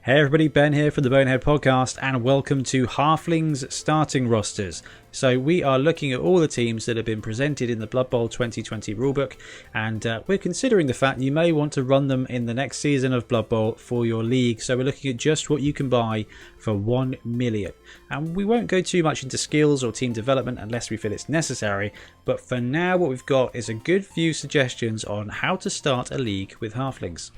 Hey everybody, Ben here from the Bonehead podcast and welcome to Halflings starting rosters. So we are looking at all the teams that have been presented in the Blood Bowl 2020 rulebook, and we're considering the fact you may want to run them in the next season of Blood Bowl for your league. So we're looking at just what you can buy for 1 million. And we won't go too much into skills or team development unless we feel it's necessary, but for now what we've got is a good few suggestions on how to start a league with Halflings.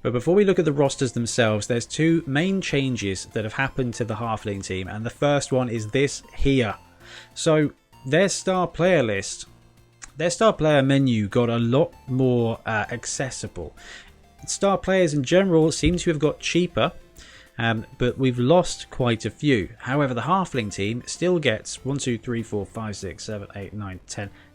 But before we look at the rosters themselves, there's two main changes that have happened to the Halfling team, and the first one is this here. So their star player list, their star player menu got a lot more accessible. Star players in general seem to have got cheaper, but we've lost quite a few. However, the Halfling team still gets 1, 2, 3, 4, 5, 6, 7, 8, 9,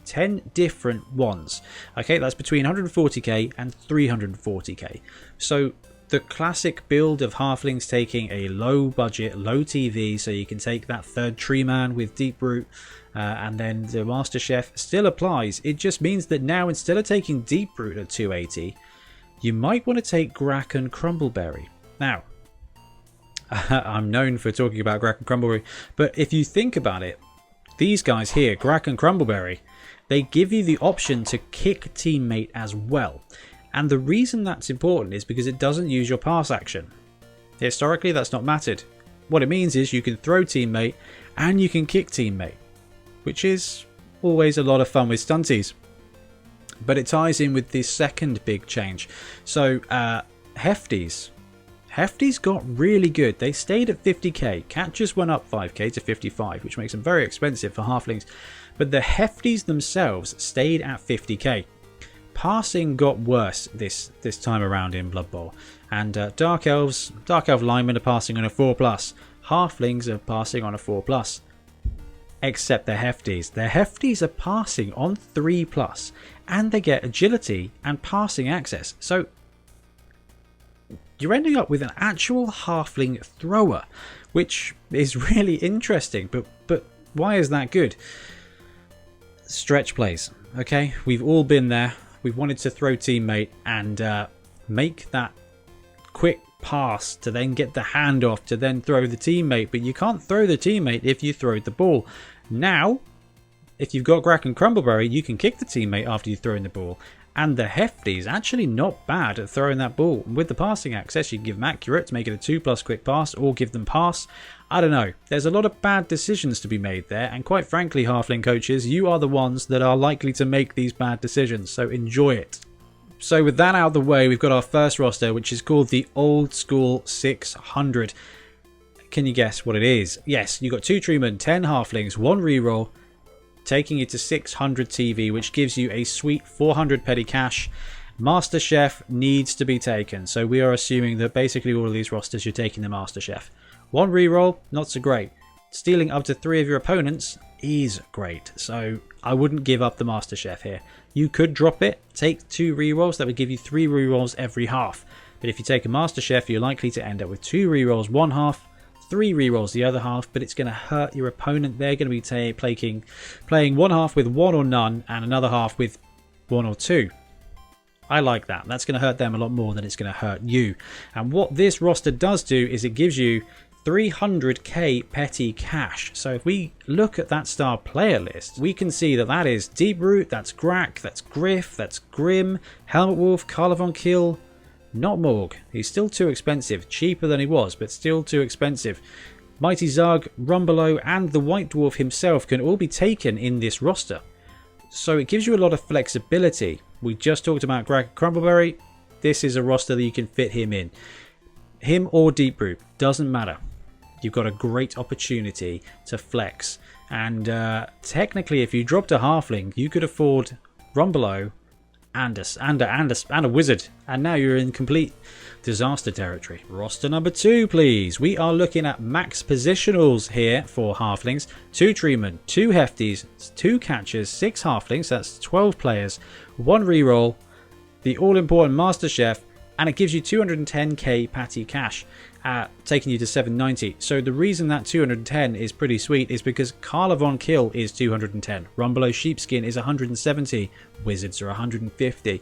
10 different ones. Okay, that's between 140k and 340k. So the classic build of Halflings taking a low budget, low TV, so you can take that third tree man with Deep Root, and then the Master Chef still applies. It just means that now instead of taking Deep Root at 280, you might want to take Grack and Crumbleberry. Now, I'm known for talking about Grack and Crumbleberry, but if you think about it, these guys here, Grack and Crumbleberry, they give you the option to kick teammate as well. And the reason that's important is because it doesn't use your pass action. Historically, that's not mattered. What it means is you can throw teammate and you can kick teammate, which is always a lot of fun with stunties. But it ties in with the second big change. So, Hefties. Hefties got really good. They stayed at 50k. Catchers went up 5k to 55, which makes them very expensive for Halflings. But the Hefties themselves stayed at 50k. Passing got worse this time around in Blood Bowl. And Dark Elf linemen are passing on a 4+. Halflings are passing on a 4+. Except the Hefties. The Hefties are passing on 3+. And they get agility and passing access. So you're ending up with an actual Halfling thrower, which is really interesting. But why is that good? Stretch plays. Okay, we've all been there. We've wanted to throw teammate and make that quick pass to then get the handoff to then throw the teammate, but you can't throw the teammate if you throw the ball. Now, if you've got Grack and Crumbleberry, you can kick the teammate after you've thrown the ball. And the Hefties actually not bad at throwing that ball. With the passing access, you can give them accurate to make it a 2+ quick pass or give them pass. I don't know. There's a lot of bad decisions to be made there. And quite frankly, Halfling coaches, you are the ones that are likely to make these bad decisions. So enjoy it. So with that out of the way, we've got our first roster, which is called the Old School 600. Can you guess what it is? Yes, you've got 2 Treemen, 10 Halflings, 1 reroll, taking you to 600 TV, which gives you a sweet 400 petty cash. Master Chef needs to be taken, so we are assuming that basically all of these rosters you're taking the Master Chef. 1 reroll, not so great. Stealing up to 3 of your opponents is great, so I wouldn't give up the Master Chef here. You could drop it, take 2 rerolls, that would give you 3 rerolls every half. But if you take a Master Chef, you're likely to end up with 2 rerolls one half, 3 rerolls the other half, but it's going to hurt your opponent. They're going to be playing one half with 1 or none and another half with 1 or 2. I like that. That's going to hurt them a lot more than it's going to hurt you. And what this roster does do is it gives you 300k petty cash. So if we look at that star player list, we can see that that is Deep Root, that's Grack, that's Griff, that's Grim, Helmet Wolf, Carlavon Kill. Not Morg. He's still too expensive. Cheaper than he was, but still too expensive. Mighty Zug, Rumbelow, and the White Dwarf himself can all be taken in this roster. So it gives you a lot of flexibility. We just talked about Grack Crumbleberry. This is a roster that you can fit him in. Him or Deep Root, doesn't matter. You've got a great opportunity to flex. And technically, if you dropped a Halfling, you could afford Rumbelow and a wizard, and now you're in complete disaster territory. Roster number 2, please. We are looking at max positionals here for Halflings. 2 Treemen, 2 Hefties, 2 Catchers, 6 Halflings, that's 12 players, 1 reroll, the all-important Master Chef, and it gives you 210k patty cash. taking you to 790. So the reason that 210 is pretty sweet is because Carla Von Kill is 210, Run Below Sheepskin is 170, Wizards are 150.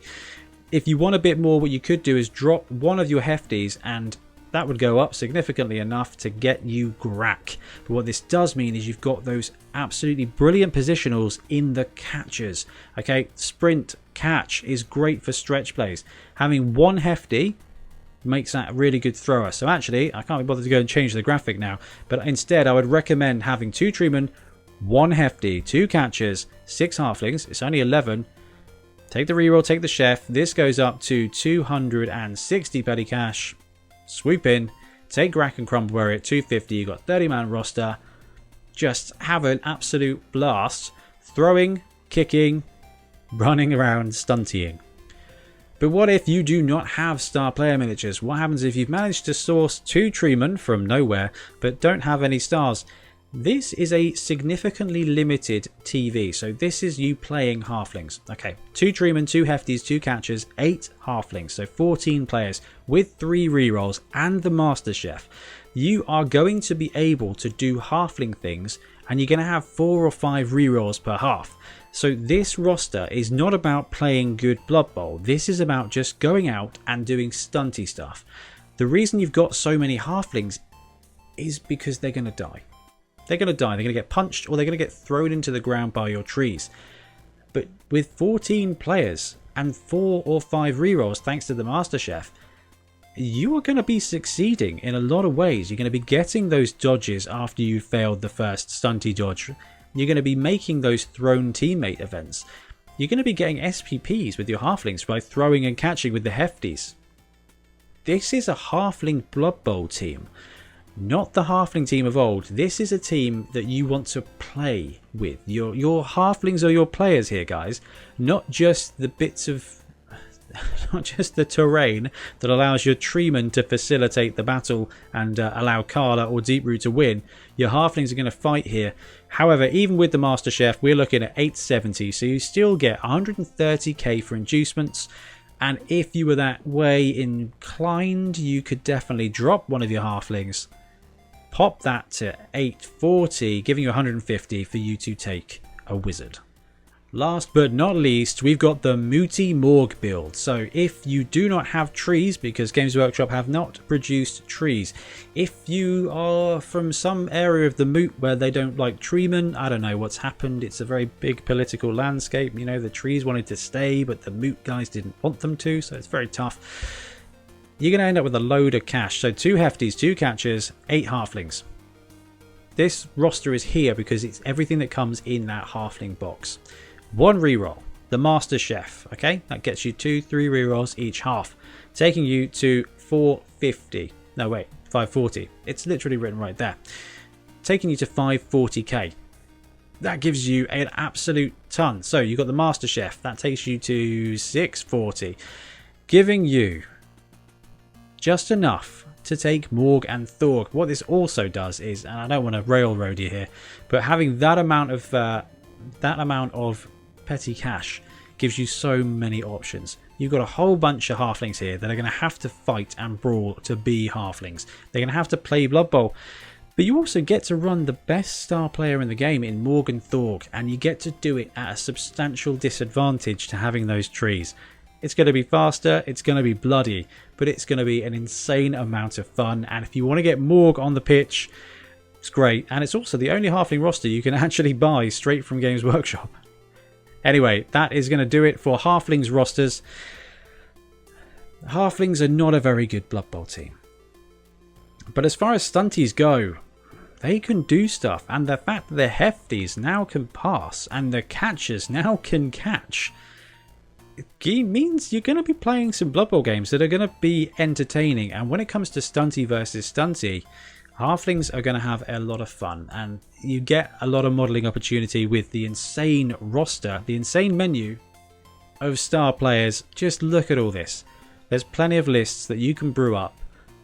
If you want a bit more, what you could do is drop one of your hefties, and that would go up significantly enough to get you Grack. But what this does mean is you've got those absolutely brilliant positionals in the catchers. Okay, sprint catch is great for stretch plays. Having one hefty makes that a really good thrower. So actually, I can't be bothered to go and change the graphic now, but instead I would recommend having 2 treemen, 1 hefty, 2 catchers, 6 halflings. It's only 11. Take the reroll, take the chef. This goes up to 260 petty cash. Swoop in, take Grack and Crumbleberry at 250. You've got 30-man roster. Just have an absolute blast. Throwing, kicking, running around, stuntying. But what if you do not have star player miniatures? What happens if you've managed to source 2 treemen from nowhere but don't have any stars? This is a significantly limited TV, so this is you playing halflings. Okay, 2 treemen, 2 hefties, 2 catchers, 8 halflings, so 14 players with 3 rerolls and the Master Chef. You are going to be able to do halfling things, and you're going to have 4 or 5 rerolls per half. So this roster is not about playing good Blood Bowl. This is about just going out and doing stunty stuff. The reason you've got so many halflings is because they're going to die. They're going to die. They're going to get punched, or they're going to get thrown into the ground by your trees. But with 14 players and 4 or 5 rerolls thanks to the Master Chef, you are going to be succeeding in a lot of ways. You're going to be getting those dodges after you failed the first stunty dodge. You're going to be making those thrown teammate events. You're going to be getting SPPs with your halflings by throwing and catching with the hefties. This is a halfling Blood Bowl team. Not the halfling team of old. This is a team that you want to play with. Your halflings are your players here, guys. Not just the bits of... not just the terrain that allows your treemen to facilitate the battle and allow Carla or Deeproot to win. Your halflings are going to fight here. However, even with the Master Chef, we're looking at 870, so you still get 130k for inducements. And if you were that way inclined, you could definitely drop one of your halflings, pop that to 840, giving you 150 for you to take a wizard. Last but not least, we've got the Mooty Morg build. So if you do not have trees, because Games Workshop have not produced trees, if you are from some area of the Moot where they don't like treemen, I don't know what's happened. It's a very big political landscape. You know, the trees wanted to stay, but the Moot guys didn't want them to, so it's very tough. You're going to end up with a load of cash. So 2 hefties, 2 catchers, 8 halflings. This roster is here because it's everything that comes in that halfling box. 1 reroll, the Master Chef. Okay, that gets you 2, 3 rerolls each half, taking you to 450. No, wait, 540. It's literally written right there. Taking you to 540k. That gives you an absolute ton. So you've got the Master Chef. That takes you to 640, giving you just enough to take Morg and Thorg. What this also does is, and I don't want to railroad you here, but having that amount of petty cash gives you so many options. You've got a whole bunch of halflings here that are going to have to fight and brawl to be halflings. They're going to have to play Blood Bowl. But you also get to run the best star player in the game in Morg and Thorg, and you get to do it at a substantial disadvantage to having those trees. It's going to be faster, it's going to be bloody, but it's going to be an insane amount of fun. And if you want to get Morg on the pitch, it's great. And it's also the only halfling roster you can actually buy straight from Games Workshop. Anyway, that is going to do it for halflings rosters. Halflings are not a very good Blood Bowl team. But as far as stunties go, they can do stuff. And the fact that the hefties now can pass and the catchers now can catch, it means you're going to be playing some Blood Bowl games that are going to be entertaining. And when it comes to stunty versus stunty, halflings are going to have a lot of fun, and you get a lot of modelling opportunity with the insane roster, the insane menu of star players. Just look at all this. There's plenty of lists that you can brew up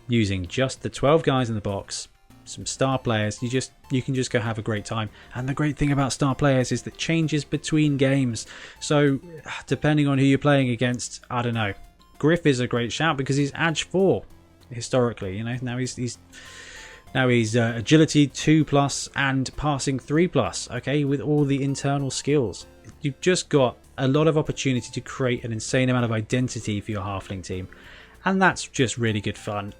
using just the 12 guys in the box, some star players. You can just go have a great time. And the great thing about star players is that it changes between games. So depending on who you're playing against, I don't know. Griff is a great shout because he's Edge 4. historically. You know, now he's agility 2+ and passing 3+. Okay, with all the internal skills, you've just got a lot of opportunity to create an insane amount of identity for your halfling team, and that's just really good fun.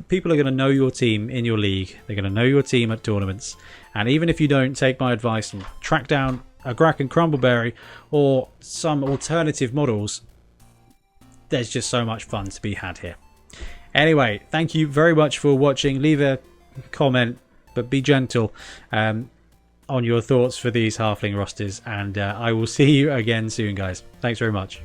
People are going to know your team in your league. They're going to know your team at tournaments, and even if you don't take my advice and track down a Grack and Crumbleberry or some alternative models, there's just so much fun to be had here. Anyway, thank you very much for watching. Leave a comment, but be gentle on your thoughts for these halfling rosters, and I will see you again soon, guys. Thanks very much.